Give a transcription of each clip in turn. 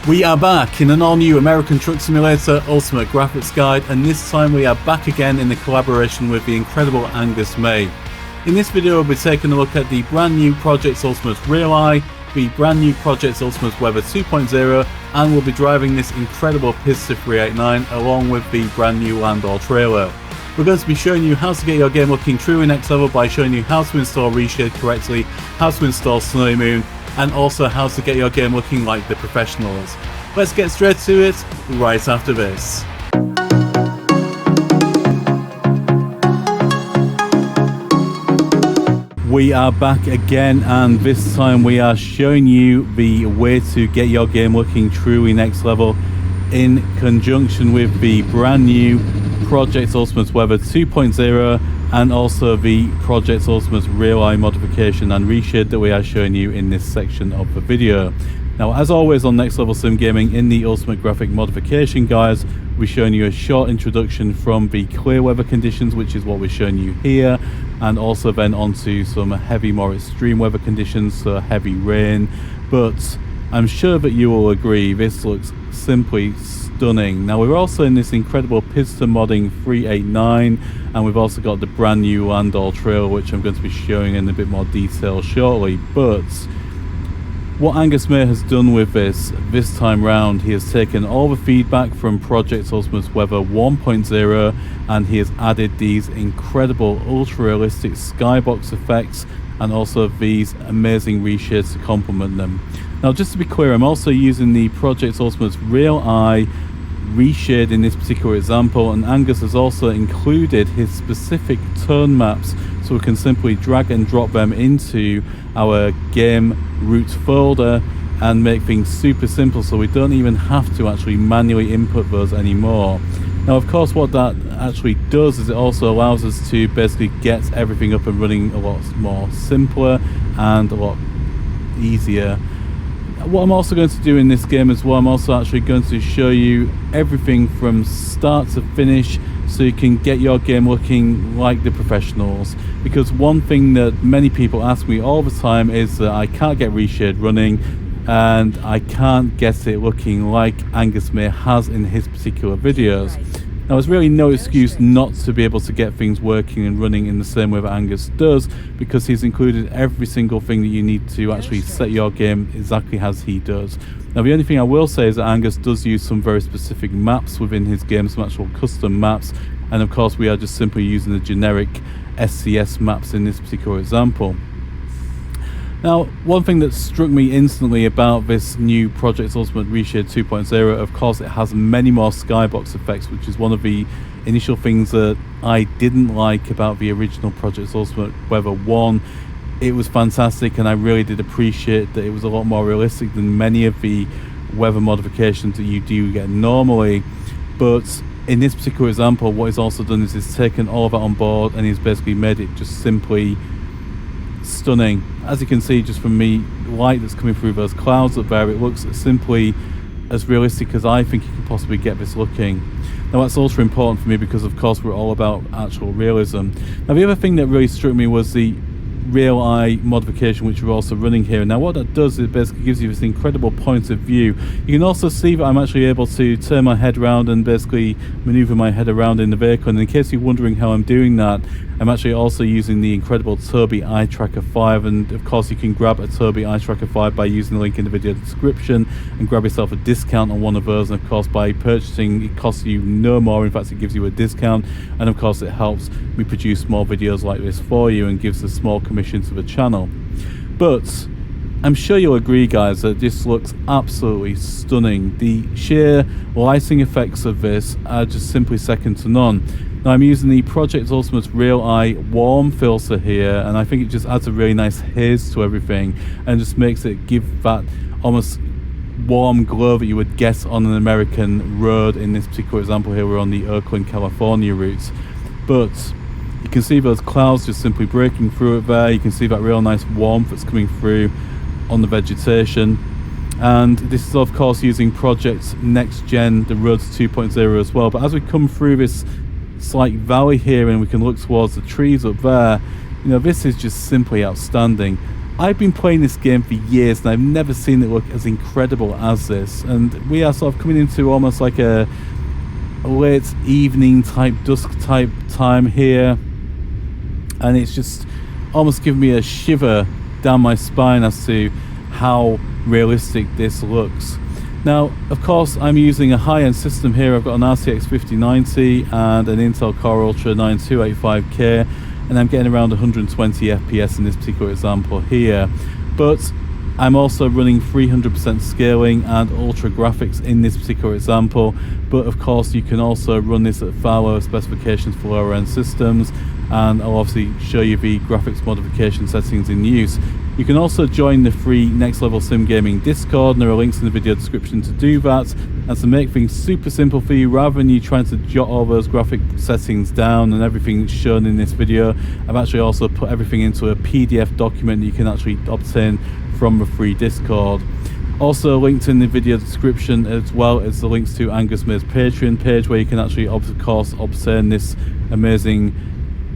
We are back in an all-new American Truck Simulator Ultimate Graphics Guide, and this time we are back again in the collaboration with the incredible Angus May. In this video we'll be taking a look at the brand new Project Ultimate Real Eye, the brand new Project Ultimate Weather 2.0, and we'll be driving this incredible Pizza 389 along with the brand new Landau trailer. We're going to be showing you how to get your game looking truly next level by showing you how to install Reshade correctly, how to install Snowymoon, and also how to get your game looking like the professionals. Let's get straight to it right after this. We are back again, and this time we are showing you the way to get your game looking truly next level in conjunction with the brand new Project Ultimate Weather 2.0 and also the Project Ultimate Real Eye modification and reshade that we are showing you in this section of the video. Now, as always on Next Level Sim Gaming, in the Ultimate Graphic Modification guides, we're showing you a short introduction from the clear weather conditions, which is what we're showing you here, and also then onto some heavy, more extreme weather conditions, so heavy rain. But I'm sure that you will agree, this looks simply stunning. Now, we're also in this incredible Pizza Modding 389, and we've also got the brand new Landau trailer, which I'm going to be showing in a bit more detail shortly. But what Angus May has done with this time round, he has taken all the feedback from Project Ultimate Weather 1.0 and he has added these incredible ultra realistic skybox effects and also these amazing reshades to complement them. Now, just to be clear, I'm also using the Project Ultimate Real Eye reshade in this particular example, and Angus has also included his specific tone maps, so we can simply drag and drop them into our game root folder and make things super simple, so we don't even have to actually manually input those anymore. Now, of course, what that actually does is it also allows us to basically get everything up and running a lot more simpler and a lot easier. What I'm also going to do in this game as well, I'm also actually going to show you everything from start to finish so you can get your game looking like the professionals. Because one thing that many people ask me all the time is that I can't get Reshade running and I can't get it looking like Angus May has in his particular videos. Now, there's really no excuse not to be able to get things working and running in the same way that Angus does, because he's included every single thing that you need to actually set your game exactly as he does. Now, the only thing I will say is that Angus does use some very specific maps within his game, some actual custom maps, and of course we are just simply using the generic SCS maps in this particular example. Now, one thing that struck me instantly about this new Project Ultimate Reshade 2.0, of course, it has many more skybox effects, which is one of the initial things that I didn't like about the original Project Ultimate Weather 1. It was fantastic, and I really did appreciate that it was a lot more realistic than many of the weather modifications that you do get normally. But in this particular example, what he's also done is he's taken all of that on board and he's basically made it just simply stunning. As you can see just from me, light that's coming through those clouds up there, it looks simply as realistic as I think you can possibly get this looking. Now, that's also important for me because of course we're all about actual realism. Now, the other thing that really struck me was the Real Eye modification, which we're also running here. Now, what that does is it basically gives you this incredible point of view. You can also see that I'm actually able to turn my head around and basically maneuver my head around in the vehicle, and in case you're wondering how I'm doing that, I'm actually also using the incredible Tobii Eye Tracker 5, and of course you can grab a Tobii Eye Tracker 5 by using the link in the video description and grab yourself a discount on one of those, and of course by purchasing it costs you no more, in fact it gives you a discount, and of course it helps me produce more videos like this for you and gives a small commission to the channel. But I'm sure you'll agree, guys, that this looks absolutely stunning. The sheer lighting effects of this are just simply second to none. Now, I'm using the Project Ultimate Real Eye warm filter here, and I think it just adds a really nice haze to everything and just makes it give that almost warm glow that you would get on an American road. In this particular example here, we're on the Oakland, California route. But you can see those clouds just simply breaking through it there. You can see that real nice warmth that's coming through on the vegetation. And this is of course using Project Next Gen, the Roads 2.0 as well. But as we come through this slight valley here and we can look towards the trees up there, you know, this is just simply outstanding. I've been playing this game for years and I've never seen it look as incredible as this. And we are sort of coming into almost like a late evening type, dusk type time here. And it's just almost giving me a shiver down my spine as to how realistic this looks. Now, of course, I'm using a high-end system here. I've got an RTX 5090 and an Intel Core Ultra 9285K. And I'm getting around 120 FPS in this particular example here. But I'm also running 300% scaling and ultra graphics in this particular example. But of course, you can also run this at far lower specifications for lower end systems. And I'll obviously show you the graphics modification settings in use. You can also join the free Nextlevelsimgaming Discord, and there are links in the video description to do that. And to make things super simple for you, rather than you trying to jot all those graphic settings down and everything shown in this video, I've actually also put everything into a PDF document that you can actually obtain from the free Discord. Also linked in the video description as well as the links to Angus' Patreon page, where you can actually, of course, obtain this amazing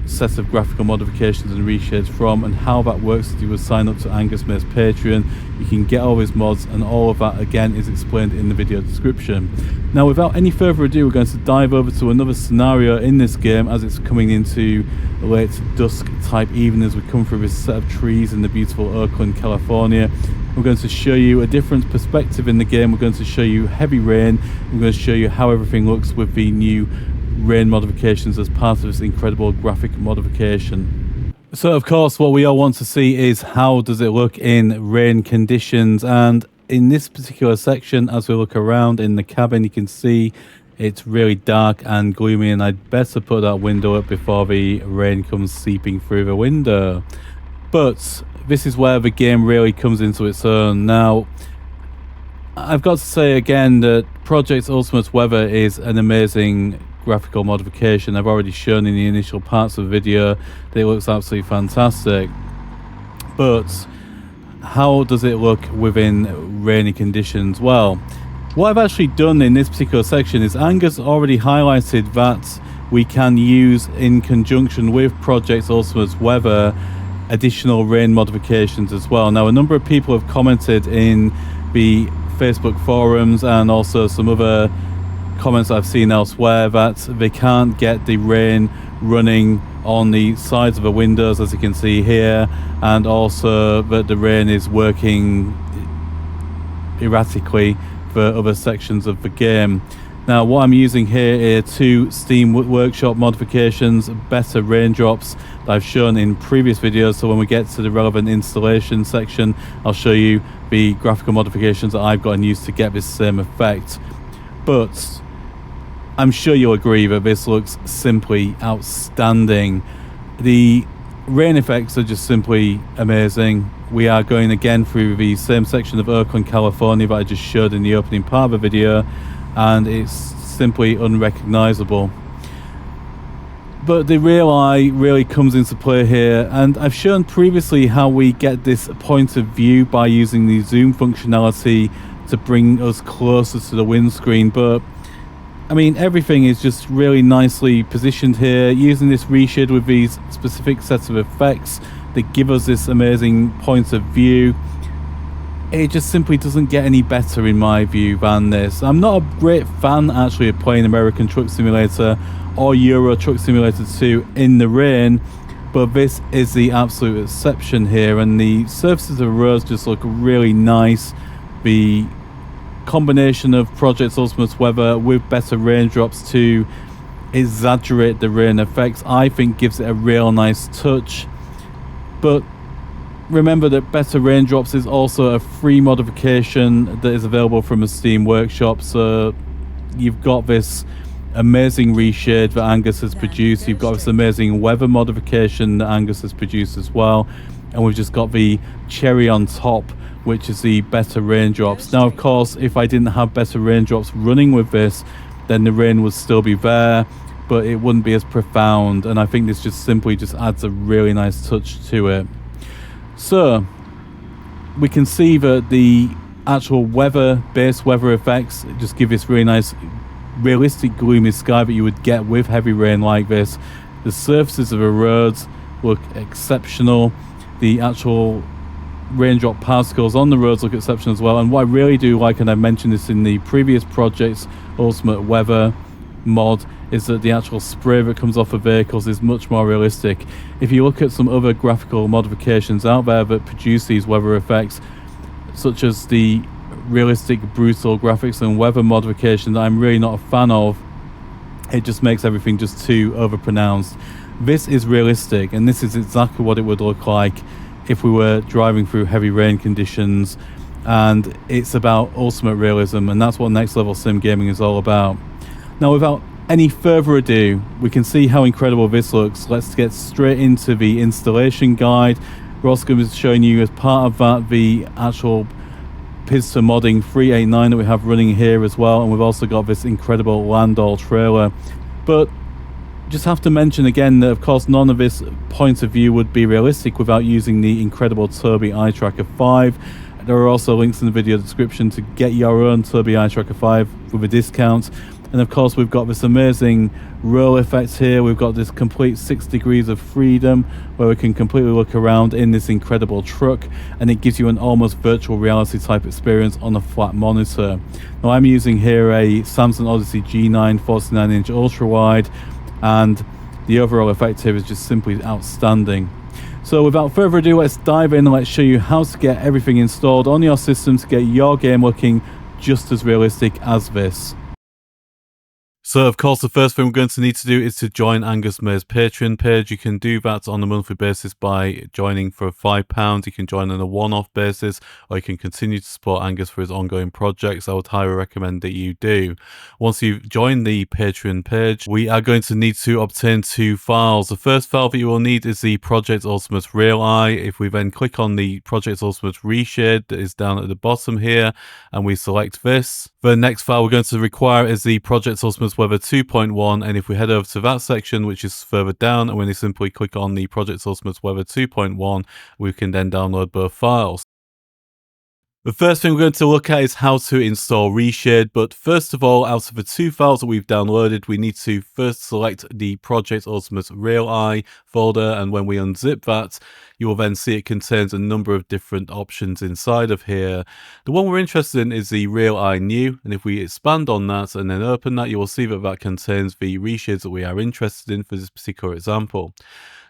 set of graphical modifications and reshades from. And how that works is you would sign up to Angus' Patreon. You can get all his mods, and all of that again is explained in the video description. Now, without any further ado, we're going to dive over to another scenario in this game as it's coming into late dusk type evening as we come through this set of trees in the beautiful Oakland, California. We're going to show you a different perspective in the game. We're going to show you heavy rain. We're going to show you how everything looks with the new rain modifications as part of this incredible graphic modification. So of course, what we all want to see is how does it look in rain conditions. And in this particular section, as we look around in the cabin, you can see it's really dark and gloomy, and I'd better put that window up before the rain comes seeping through the window. But this is where the game really comes into its own. Now, I've got to say again that Project Ultimate Weather is an amazing graphical modification. I've already shown in the initial parts of the video that it looks absolutely fantastic. But how does it look within rainy conditions? Well, what I've actually done in this particular section is Angus already highlighted that we can use, in conjunction with Project Ultimate Weather, additional rain modifications as well. Now, a number of people have commented in the Facebook forums and also some other comments I've seen elsewhere that they can't get the rain running on the sides of the windows, as you can see here, and also that the rain is working erratically for other sections of the game. Now, what I'm using here are two Steam Workshop modifications, better raindrops, that I've shown in previous videos. So when we get to the relevant installation section, I'll show you the graphical modifications that I've got in use to get this same effect. But I'm sure you'll agree that this looks simply outstanding. The rain effects are just simply amazing. We are going again through the same section of Oakland, California that I just showed in the opening part of the video, and it's simply unrecognizable. But the real eye really comes into play here, and I've shown previously how we get this point of view by using the zoom functionality to bring us closer to the windscreen. But I mean, everything is just really nicely positioned here, using this reshade with these specific sets of effects that give us this amazing point of view. It just simply doesn't get any better in my view than this. I'm not a great fan actually of playing American Truck Simulator or Euro Truck Simulator 2 in the rain, but this is the absolute exception here, and the surfaces of the roads just look really nice. The combination of Project Ultimate Weather with better raindrops to exaggerate the rain effects, I think gives it a real nice touch. But remember that better raindrops is also a free modification that is available from a Steam Workshop. So you've got this amazing reshade that Angus has produced, you've got this amazing weather modification that Angus has produced as well, and we've just got the cherry on top, which is the better raindrops. Now, of course, if I didn't have better raindrops running with this, then the rain would still be there, but it wouldn't be as profound, and I think this just simply just adds a really nice touch to it. So we can see that the actual base weather effects just give this really nice realistic gloomy sky that you would get with heavy rain like this. The surfaces of the roads look exceptional. The actual raindrop particles on the roads look exceptional as well. And what I really do like, and I mentioned this in the previous projects, Ultimate Weather mod, is that the actual spray that comes off of vehicles is much more realistic. If you look at some other graphical modifications out there that produce these weather effects, such as the realistic brutal graphics and weather modification that I'm really not a fan of, it just makes everything just too overpronounced. This is realistic, and this is exactly what it would look like if we were driving through heavy rain conditions, and it's about ultimate realism, and that's what Next Level Sim Gaming is all about. Now, without any further ado, we can see how incredible this looks. Let's get straight into the installation guide. We're also going to be showing you, as part of that, the actual Pizza Modding 389 that we have running here as well, and we've also got this incredible Landau trailer. But just have to mention again that of course none of this point of view would be realistic without using the incredible Tobii Eye Tracker 5. There are also links in the video description to get your own Tobii Eye Tracker 5 with a discount. And of course we've got this amazing roll effect here. We've got this complete 6 degrees of freedom where we can completely look around in this incredible truck, and it gives you an almost virtual reality type experience on a flat monitor. Now I'm using here a Samsung Odyssey G9 49-inch ultra wide, and the overall effect here is just simply outstanding. So without further ado, let's dive in and let's show you how to get everything installed on your system to get your game looking just as realistic as this. So of course the first thing we're going to need to do is to join Angus May's Patreon page. You can do that on a monthly basis by joining for £5. You can join on a one-off basis, or you can continue to support Angus for his ongoing projects. I would highly recommend that you do. Once you've joined the Patreon page, we are going to need to obtain 2 files. The first file that you will need is the Project Ultimate Real Eye. If we then click on the Project Ultimate Reshade that is down at the bottom here, and we select this, the next file we're going to require is the Project Ultimate Weather 2.1, and if we head over to that section, which is further down, and when you simply click on the Project Ultimate Weather 2.1, we can then download both files. The first thing we're going to look at is how to install Reshade, but first of all, out of the 2 files that we've downloaded, we need to first select the Project Ultimate Real Eye folder, and when we unzip that, you will then see it contains a number of different options inside of here. The one we're interested in is the Real Eye New, and if we expand on that and then open that, you will see that that contains the reshades that we are interested in for this particular example.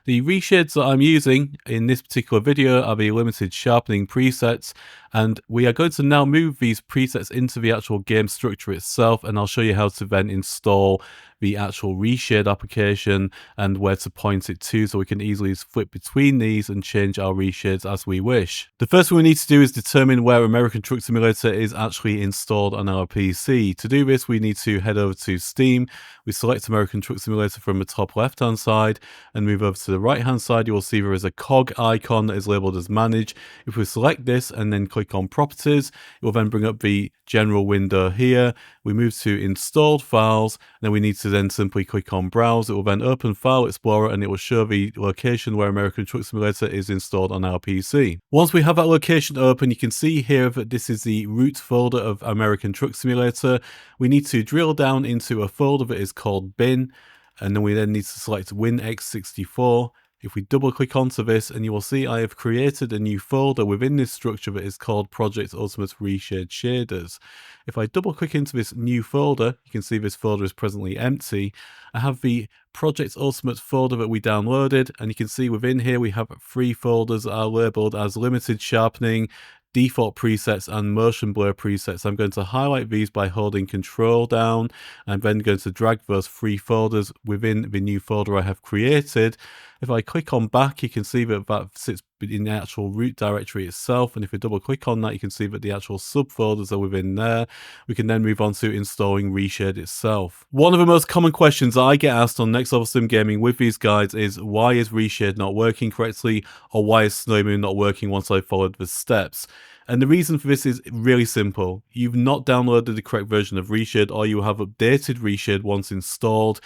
The reshades that I'm using in this particular video are the limited sharpening presets, and we are going to now move these presets into the actual game structure itself, and I'll show you how to then install the actual reshade application and where to point it to, so we can easily flip between these and change our reshades as we wish. The first thing we need to do is determine where American Truck Simulator is actually installed on our PC. To do this, we need to head over to Steam. We select American Truck Simulator from the top left hand side and move over to the right hand side. You will see there is a cog icon that is labeled as Manage. If we select this and then click on Properties, it will then bring up the general window here. We move to Installed Files, and then we need to then simply click on Browse. It will then open File Explorer, and it will show the location where American Truck Simulator is installed on our PC. Once we have that location open, you can see here that this is the root folder of American Truck Simulator. We need to drill down into a folder that is called Bin, and then we then need to select WinX64. If we double click onto this, and you will see I have created a new folder within this structure that is called Project Ultimate Reshade Shaders. If I double click into this new folder, you can see this folder is presently empty. I have the Project Ultimate folder that we downloaded, and you can see within here we have 3 folders that are labeled as Limited Sharpening, Default Presets, and Motion Blur Presets. I'm going to highlight these by holding Control down. I'm then going to drag those 3 folders within the new folder I have created. If I click on back, you can see that that sits in the actual root directory itself, and if we double click on that, you can see that the actual subfolders are within there. We can then move on to installing Reshade itself. One of the most common questions I get asked on Next Level Sim Gaming with these guides is, why is Reshade not working correctly, or why is Snowymoon not working once I followed the steps? And the reason for this is really simple. You've not downloaded the correct version of Reshade, or you have updated Reshade once installed.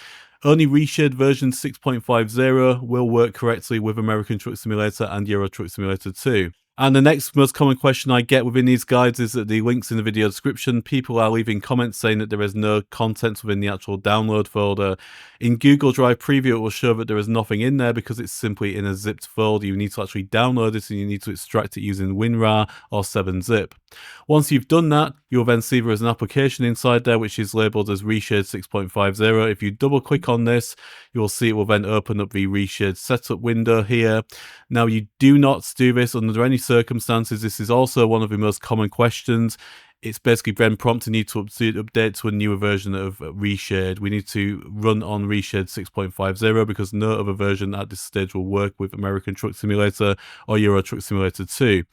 Only Reshade version 6.50 will work correctly with American Truck Simulator and Euro Truck Simulator 2. And the next most common question I get within these guides is that the links in the video description, people are leaving comments saying that there is no content within the actual download folder. In Google Drive Preview, it will show that there is nothing in there because it's simply in a zipped folder. You need to actually download this and you need to extract it using WinRAR or 7-zip. Once you've done that, you'll then see there is an application inside there which is labeled as Reshade 6.50. If you double click on this, you'll see it will then open up the Reshade setup window here. Now, you do not do this under any circumstances. This is also one of the most common questions. It's basically then prompting you to update to a newer version of Reshade. We need to run on Reshade 6.50 because no other version at this stage will work with American Truck Simulator or Euro Truck Simulator 2.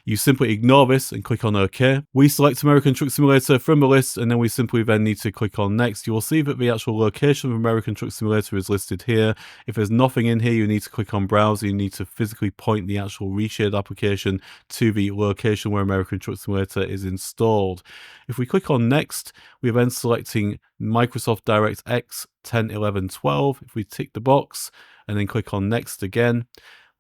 You simply ignore this and click on OK. We select American Truck Simulator from the list and then we simply then need to click on Next. You will see that the actual location of American Truck Simulator is listed here. If there's nothing in here, you need to click on Browse. You need to physically point the actual Reshade application to the location where American Truck Simulator is installed. If we click on Next, we're then selecting Microsoft DirectX 10, 11, 12. If we tick the box and then click on Next again,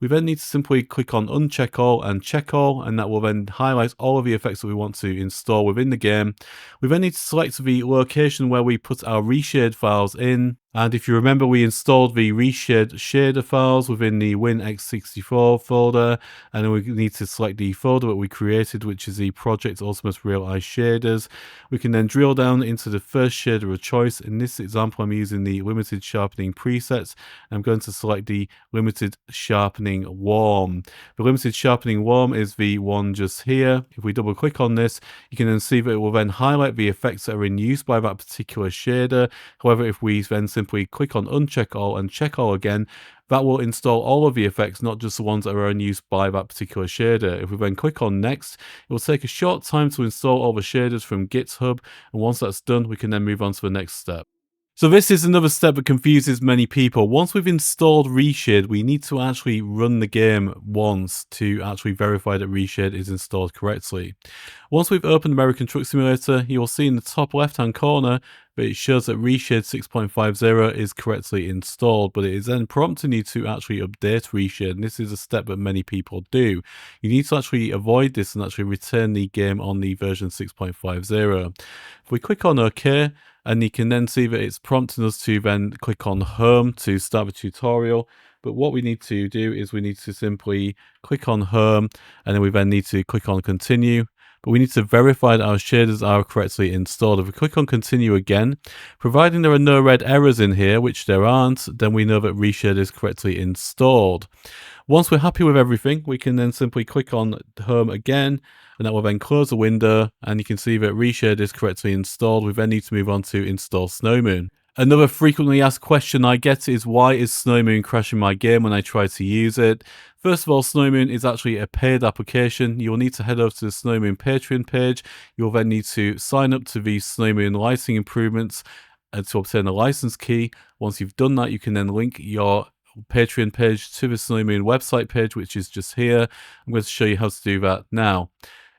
we then need to simply click on Uncheck All and Check All, and that will then highlight all of the effects that we want to install within the game. We then need to select the location where we put our Reshade files in. And if you remember, we installed the Reshade shader files within the WinX64 folder, and then we need to select the folder that we created, which is the Project Ultimate Real Eye Shaders. We can then drill down into the first shader of choice. In this example, I'm using the Limited Sharpening presets. I'm going to select the Limited Sharpening Warm. The Limited Sharpening Warm is the one just here. If we double click on this, you can then see that it will then highlight the effects that are in use by that particular shader. However, if we then simply click on Uncheck All and Check All again, that will install all of the effects, not just the ones that are in use by that particular shader. If we then click on Next, it will take a short time to install all the shaders from GitHub, and once that's done, we can then move on to the next step. So this is another step that confuses many people. Once we've installed Reshade, we need to actually run the game once to actually verify that Reshade is installed correctly. Once we've opened American Truck Simulator, you will see in the top left-hand corner that it shows that Reshade 6.50 is correctly installed, but it is then prompting you to actually update Reshade, and this is a step that many people do. You need to actually avoid this and actually return the game on the version 6.50. If we click on OK, and you can then see that it's prompting us to then click on Home to start the tutorial. But what we need to do is we need to simply click on Home, and then we then need to click on Continue. But we need to verify that our shaders are correctly installed. If we click on Continue again, providing there are no red errors in here, which there aren't, then we know that Reshade is correctly installed. Once we're happy with everything, we can then simply click on Home again, and that will then close the window, and you can see that Reshade is correctly installed. We then need to move on to install Snowymoon. Another frequently asked question I get is, why is Snowymoon crashing my game when I try to use it? First of all, Snowymoon is actually a paid application. You'll need to head over to the Snowymoon Patreon page. You'll then need to sign up to the Snowymoon licensing improvements to obtain a license key. Once you've done that, you can then link your Patreon page to the Snowymoon website page, which is just here. I'm going to show you how to do that now.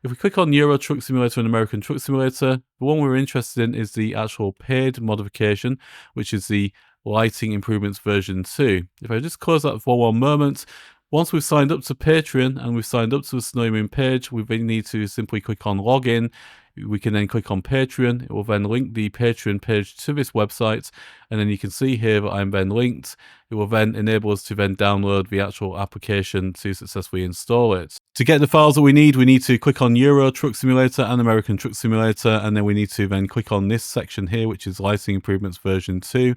If we click on Euro Truck Simulator and American Truck Simulator, the one we're interested in is the actual paid modification, which is the Lighting Improvements version 2. If I just close that for one moment, once we've signed up to Patreon and we've signed up to the Snowymoon page, we then need to simply click on Login. We can then click on Patreon. It will then link the Patreon page to this website, and then you can see here that I'm then linked. It will then enable us to then download the actual application to successfully install it. To get the files that we need to click on Euro Truck Simulator and American Truck Simulator, and then we need to then click on this section here, which is Lighting Improvements version 2.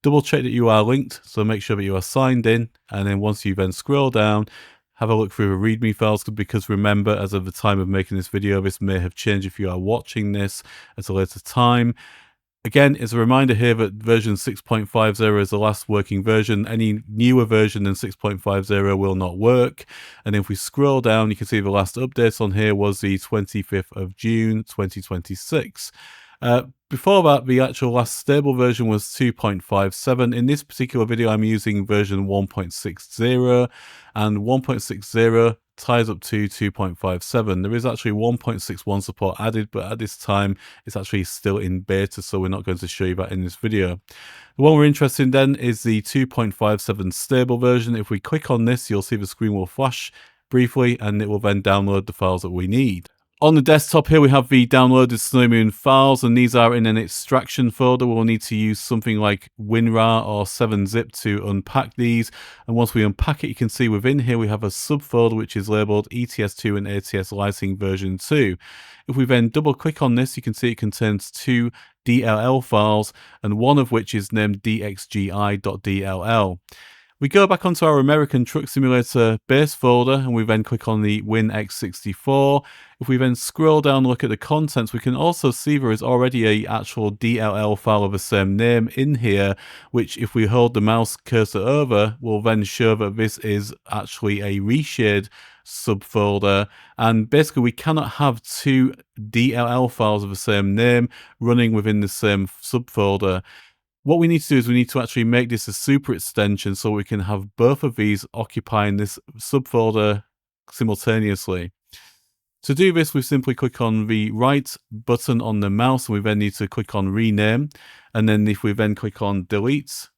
Double check that you are linked, so make sure that you are signed in, and then once you then scroll down, have a look through the README files, because remember, as of the time of making this video, this may have changed if you are watching this at a later time. Again, as a reminder here that version 6.50 is the last working version. Any newer version than 6.50 will not work. And if we scroll down, you can see the last update on here was the 25th of June 2026. Before that, the actual last stable version was 2.57. In this particular video, I'm using version 1.60, and 1.60 ties up to 2.57. There is actually 1.61 support added, but at this time, it's actually still in beta, so we're not going to show you that in this video. The one we're interested in then is the 2.57 stable version. If we click on this, you'll see the screen will flash briefly, and it will then download the files that we need. On the desktop here, we have the downloaded Snowymoon files, and these are in an extraction folder. We'll need to use something like WinRAR or 7-zip to unpack these. And once we unpack it, you can see within here we have a subfolder which is labeled ETS2 and ATS Lighting version 2. If we then double click on this, you can see it contains 2 DLL files, and one of which is named dxgi.dll. We go back onto our American Truck Simulator base folder, and we then click on the WinX64. If we then scroll down and look at the contents, we can also see there is already an actual DLL file of the same name in here, which if we hold the mouse cursor over, will then show that this is actually a Reshade subfolder. And basically we cannot have 2 DLL files of the same name running within the same subfolder. What we need to do is we need to actually make this a super extension so we can have both of these occupying this subfolder simultaneously. To do this, we simply click on the right button on the mouse, and we then need to click on rename. And then if we then click on delete,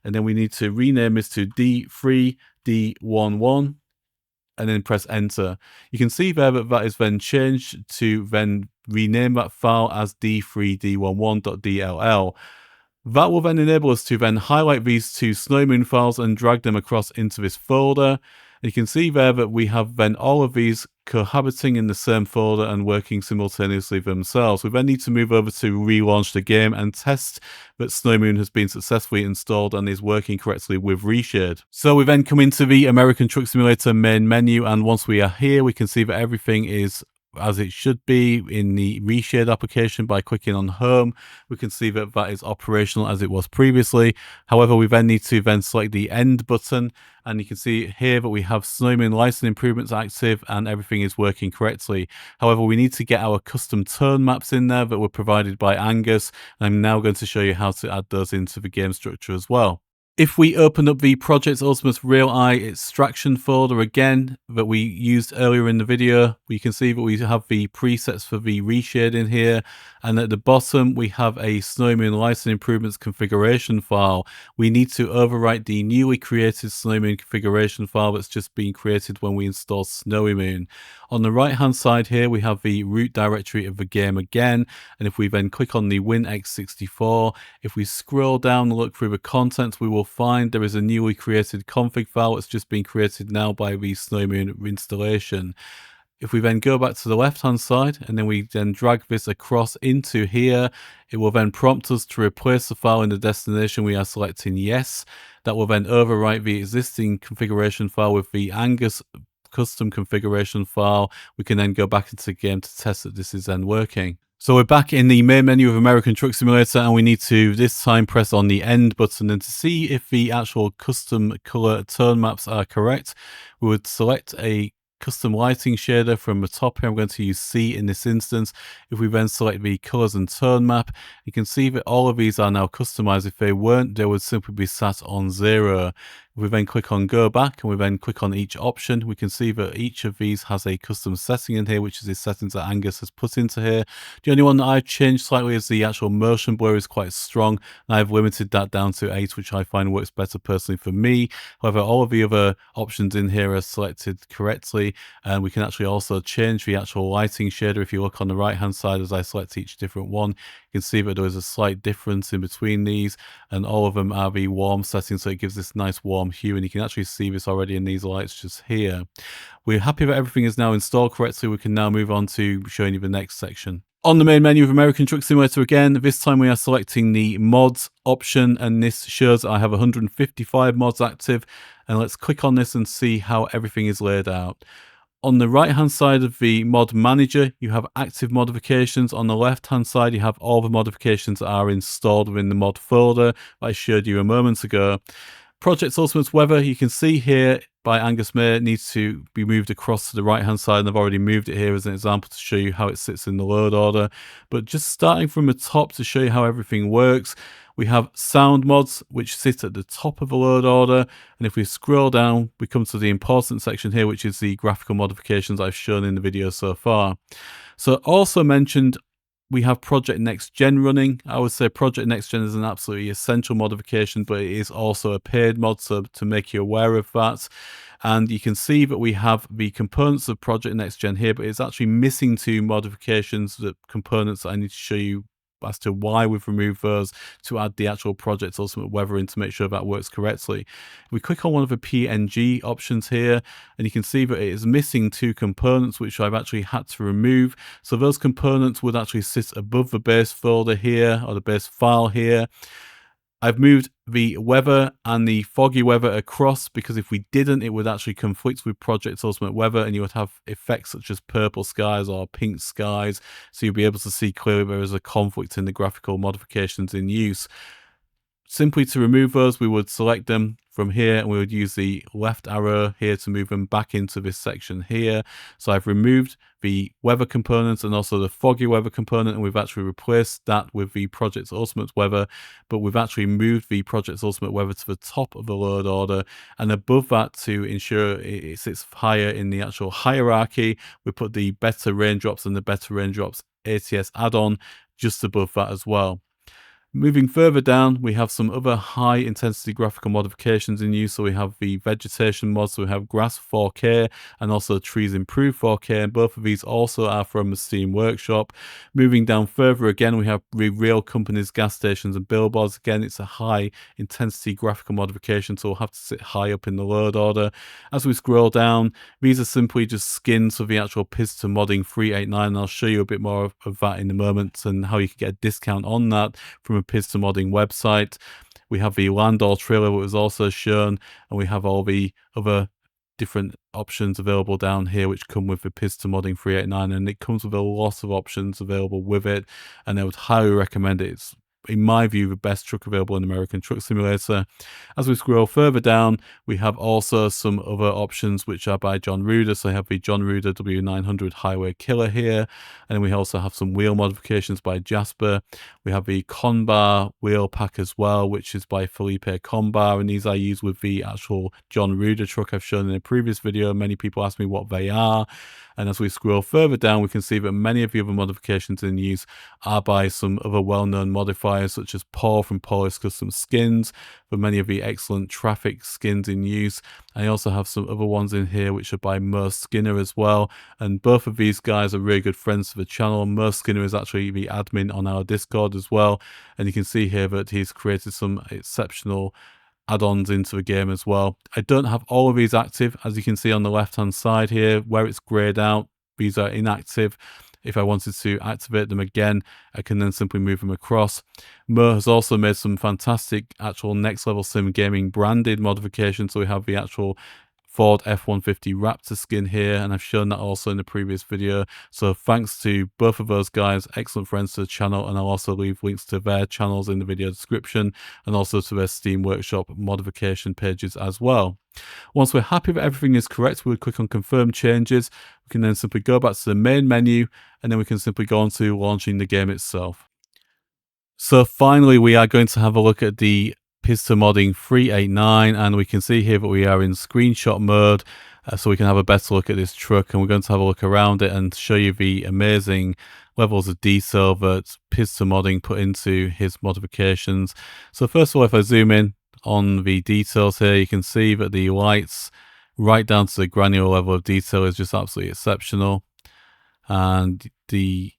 and then we need to rename this to D3, D11, and then press enter. You can see there that that is then changed to then rename that file as D3D11.dll. That will then enable us to then highlight these 2 Snowymoon files and drag them across into this folder. You can see there that we have then all of these cohabiting in the same folder and working simultaneously themselves. We then need to move over to relaunch the game and test that Snowymoon has been successfully installed and is working correctly with Reshade. So we then come into the American Truck Simulator main menu, and once we are here, we can see that everything is as it should be in the Reshade application. By clicking on home, we can see that that is operational as it was previously. However, we then need to then select the end button, and you can see here that we have Snowymoon lighting improvements active and everything is working correctly. However, we need to get our custom tone maps in there that were provided by Angus, and I'm now going to show you how to add those into the game structure as well. If we open up the Project Ultimus Real Eye extraction folder again that we used earlier in the video, we can see that we have the presets for the Reshade in here, and at the bottom we have a Snowymoon lighting improvements configuration file. We need to overwrite the newly created Snowymoon configuration file that's just been created when we installed Snowymoon. On the right hand side here we have the root directory of the game again, and if we then click on the WinX64, if we scroll down and look through the contents, we will find there is a newly created config file that's just been created now by the Snowymoon installation. If we then go back to the left hand side and then we then drag this across into here, it will then prompt us to replace the file in the destination. We are selecting yes. That will then overwrite the existing configuration file with the Angus custom configuration file. We can then go back into the game to test that this is then working. So we're back in the main menu of American Truck Simulator, and we need to this time press on the end button, and to see if the actual custom color tone maps are correct, we would select a custom lighting shader from the top here. I'm going to use C in this instance. If we then select the colors and tone map, you can see that all of these are now customized. If they weren't, they would simply be sat on 0. If we then click on go back and we then click on each option, we can see that each of these has a custom setting in here, which is the settings that Angus has put into here. The only one that I've changed slightly is the actual motion blur is quite strong, and I've limited that down to 8, which I find works better personally for me. However, all of the other options in here are selected correctly, and we can actually also change the actual lighting shader. If you look on the right hand side as I select each different one, you can see that there is a slight difference in between these, and all of them are the warm settings, so it gives this nice warm hue, and you can actually see this already in these lights just here. We're happy that everything is now installed correctly. We can now move on to showing you the next section. On the main menu of American Truck Simulator again, this time we are selecting the mods option, and this shows I have 155 mods active, and let's click on this and see how everything is laid out. On the right hand side of the mod manager, you have active modifications. On the left hand side, you have all the modifications that are installed within the mod folder that I showed you a moment ago. Project Ultimus Weather, you can see here by Angus May, needs to be moved across to the right hand side, and I've already moved it here as an example to show you how it sits in the load order. But just starting from the top to show you how everything works, we have sound mods which sit at the top of the load order, and if we scroll down we come to the important section here, which is the graphical modifications I've shown in the video so far. So also mentioned we have Project Next Gen running. I would say Project Next Gen is an absolutely essential modification, but it is also a paid mod, so to make you aware of that. And you can see that we have the components of Project Next Gen here, but it's actually missing two modifications, the components that I need to show you as to why we've removed those to add the actual Project Ultimate Weather in to make sure that works correctly. If we click on one of the PNG options here, and you can see that it is missing two components which I've actually had to remove. So those components would actually sit above the base folder here, or the base file here. I've moved the weather and the foggy weather across because if we didn't, it would actually conflict with Project Ultimate Weather and you would have effects such as purple skies or pink skies. So you'll be able to see clearly there is a conflict in the graphical modifications in use. Simply to remove those, we would select them from here and we would use the left arrow here to move them back into this section here. So I've removed the weather component and also the foggy weather component, and we've actually replaced that with the Project Ultimate Weather, but we've actually moved the Project Ultimate Weather to the top of the load order, and above that, to ensure it sits higher in the actual hierarchy, we put the Better Raindrops and the Better Raindrops ATS add-on just above that as well. Moving further down, we have some other high intensity graphical modifications in use. So we have the vegetation mod, so we have grass 4K and also trees improved 4K, and both of these also are from the Steam Workshop. Moving down further again, we have the real companies, gas stations and billboards. Again, it's a high intensity graphical modification, so we'll have to sit high up in the load order. As we scroll down, these are simply just skins for the actual Pista Modding 389, and I'll show you a bit more of that in a moment and how you can get a discount on that from a Pista Modding website. We have the Landor trailer that was also shown, and we have all the other different options available down here which come with the Pista Modding 389, and it comes with a lot of options available with it, and I would highly recommend it. It's, in my view, the best truck available in American Truck Simulator. As we scroll further down, we have also some other options which are by John Ruder. So I have the John Ruder W900 Highway Killer here, and then we also have some wheel modifications by Jasper. We have the Conbar wheel pack as well, which is by Felipe Conbar, and these I use with the actual John Ruder truck I've shown in a previous video. Many people ask me what they are, and as we scroll further down, we can see that many of the other modifications in use are by some other well-known modifiers such as Paul from Pauly's Custom Skins, for many of the excellent traffic skins in use. I also have some other ones in here which are by MohSkinner as well, and both of these guys are really good friends to the channel. MohSkinner is actually the admin on our Discord as well, and you can see here that he's created some exceptional add-ons into the game as well. I don't have all of these active, as you can see on the left hand side here where it's grayed out. These are inactive. If I wanted to activate them again, I can then simply move them across. Moh has also made some fantastic actual Nextlevelsimgaming branded modifications. So we have the actual Ford F-150 Raptor skin here, and I've shown that also in the previous video. So thanks to both of those guys, excellent friends to the channel, and I'll also leave links to their channels in the video description and also to their Steam Workshop modification pages as well. Once we're happy that everything is correct, we'll click on confirm changes. We can then simply go back to the main menu, and then we can simply go on to launching the game itself. So finally, we are going to have a look at the Pista Modding 389, and we can see here that we are in screenshot mode, so we can have a better look at this truck, and we're going to have a look around it and show you the amazing levels of detail that Pista Modding put into his modifications. So first of all, if I zoom in on the details here, you can see that the lights right down to the granular level of detail is just absolutely exceptional, and the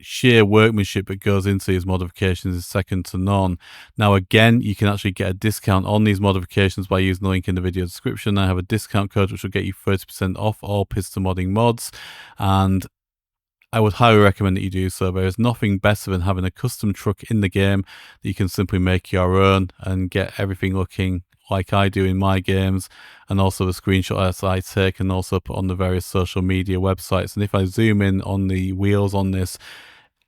sheer workmanship that goes into these modifications is second to none. Now again, you can actually get a discount on these modifications by using the link in the video description. I have a discount code which will get you 30% off all Pista Modding mods, and I would highly recommend that you do so. There is nothing better than having a custom truck in the game that you can simply make your own and get everything looking like I do in my games, and also the screenshots I take and also put on the various social media websites. And if I zoom in on the wheels on this,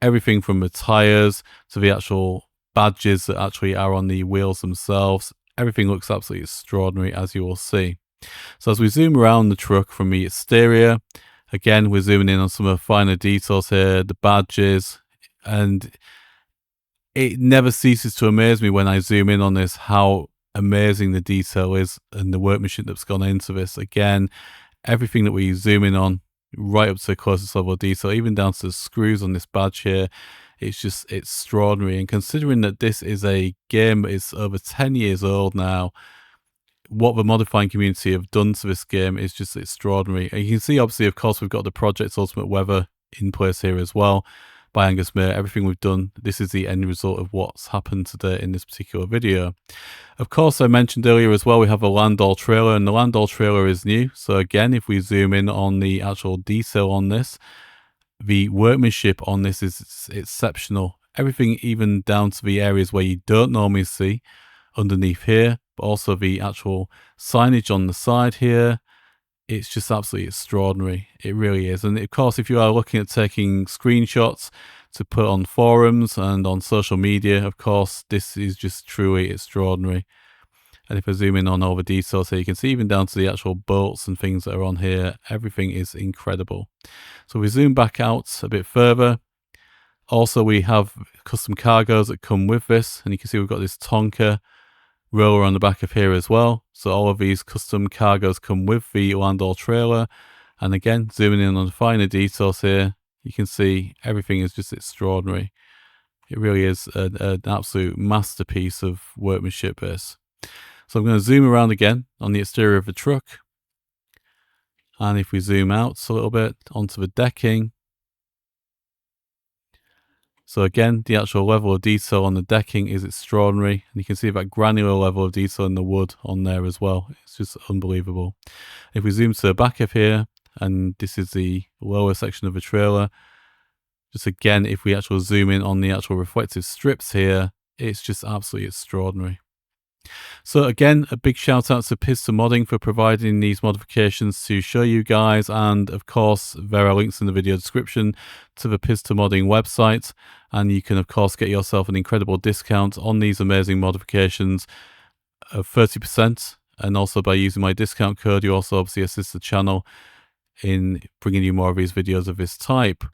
everything from the tires to the actual badges that actually are on the wheels themselves, everything looks absolutely extraordinary, as you will see. So as we zoom around the truck from the exterior, again, we're zooming in on some of the finer details here, the badges, and it never ceases to amaze me when I zoom in on this how amazing the detail is and the workmanship that's gone into this. Again, everything that we zoom in on right up to the closest level of detail, even down to the screws on this badge here. It's just extraordinary. And considering that this is a game that is over 10 years old now, what the modifying community have done to this game is just extraordinary. And you can see, obviously, of course, we've got the Project Ultimate Weather in place here as well by Angus. Everything we've done, this is the end result of what's happened today in this particular video. Of course, I mentioned earlier as well, we have a Landau trailer, and the Landau trailer is new. So again, if we zoom in on the actual detail on this, the workmanship on this is exceptional. Everything, even down to the areas where you don't normally see underneath here, but also the actual signage on the side here. It's just absolutely extraordinary. It really is. And of course, if you are looking at taking screenshots to put on forums and on social media, of course, this is just truly extraordinary. And if I zoom in on all the details here, you can see even down to the actual bolts and things that are on here, everything is incredible. So we zoom back out a bit further. Also, we have custom cargoes that come with this, and you can see we've got this Tonka roller on the back of here as well. So all of these custom cargoes come with the Landau trailer. And again, zooming in on the finer details here, you can see everything is just extraordinary. It really is an absolute masterpiece of workmanship, this. So I'm going to zoom around again on the exterior of the truck. And if we zoom out a little bit onto the decking. So again, the actual level of detail on the decking is extraordinary. And you can see that granular level of detail in the wood on there as well. It's just unbelievable. If we zoom to the back of here, and this is the lower section of the trailer. Just again, if we actually zoom in on the actual reflective strips here, it's just absolutely extraordinary. So again, a big shout out to Pista Modding for providing these modifications to show you guys, and of course there are links in the video description to the Pista Modding website, and you can of course get yourself an incredible discount on these amazing modifications of 30%, and also by using my discount code you also obviously assist the channel in bringing you more of these videos of this type.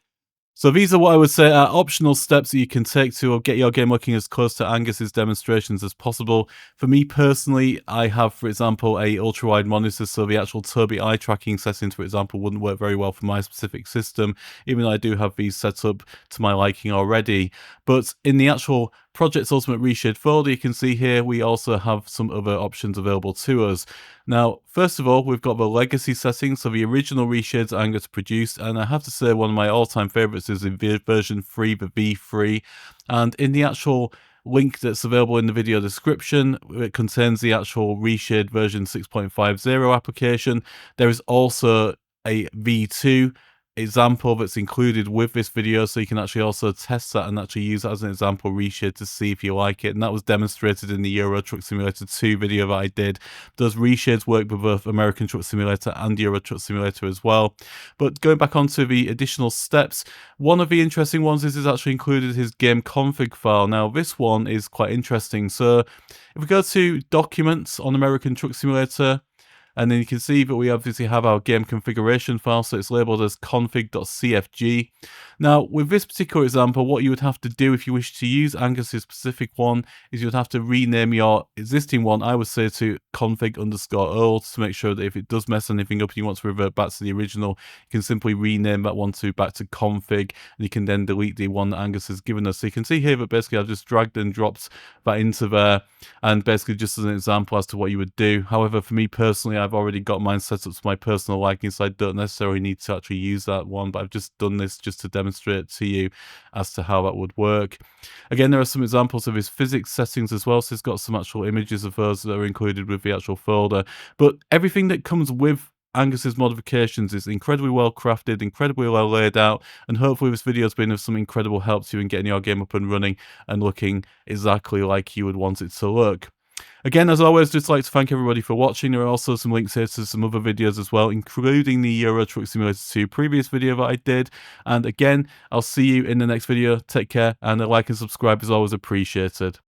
So these are what I would say are optional steps that you can take to get your game looking as close to Angus's demonstrations as possible. For me personally, I have, for example, a ultra-wide monitor, so the actual Tobii Eye Tracking settings, for example, wouldn't work very well for my specific system, even though I do have these set up to my liking already. But in the actual Project Ultimate Reshade folder, you can see here we also have some other options available to us. Now, first of all, we've got the legacy settings, so the original reshades Angus produced, and I have to say one of my all-time favorites is in version 3, the V3, and in the actual link that's available in the video description, it contains the actual reshade version 6.50 application. There is also a V2 example that's included with this video, so you can actually also test that and actually use that as an example reshade to see if you like it, and that was demonstrated in the Euro Truck Simulator 2 video that I did. Those reshades work with both American Truck Simulator and Euro Truck Simulator as well. But going back onto the additional steps, one of the interesting ones is actually included his game config file. Now this one is quite interesting. So if we go to Documents on American Truck Simulator, and then you can see that we obviously have our game configuration file, so it's labeled as config.cfg. Now, with this particular example, what you would have to do if you wish to use Angus's specific one is you would have to rename your existing one, I would say, to config_old to make sure that if it does mess anything up and you want to revert back to the original, you can simply rename that one back to config, and you can then delete the one that Angus has given us. So you can see here that basically I've just dragged and dropped that into there, and basically just as an example as to what you would do. However, for me personally, I've already got mine set up to my personal liking, so I don't necessarily need to actually use that one, but I've just done this just to demonstrate to you as to how that would work. Again, there are some examples of his physics settings as well, so he's got some actual images of those that are included with the actual folder. But everything that comes with Angus's modifications is incredibly well crafted, incredibly well laid out, and hopefully this video has been of some incredible help to you in getting your game up and running and looking exactly like you would want it to look. Again, as always, just like to thank everybody for watching. There are also some links here to some other videos as well, including the Euro Truck Simulator 2 previous video that I did. And again, I'll see you in the next video. Take care, and a like and subscribe is always appreciated.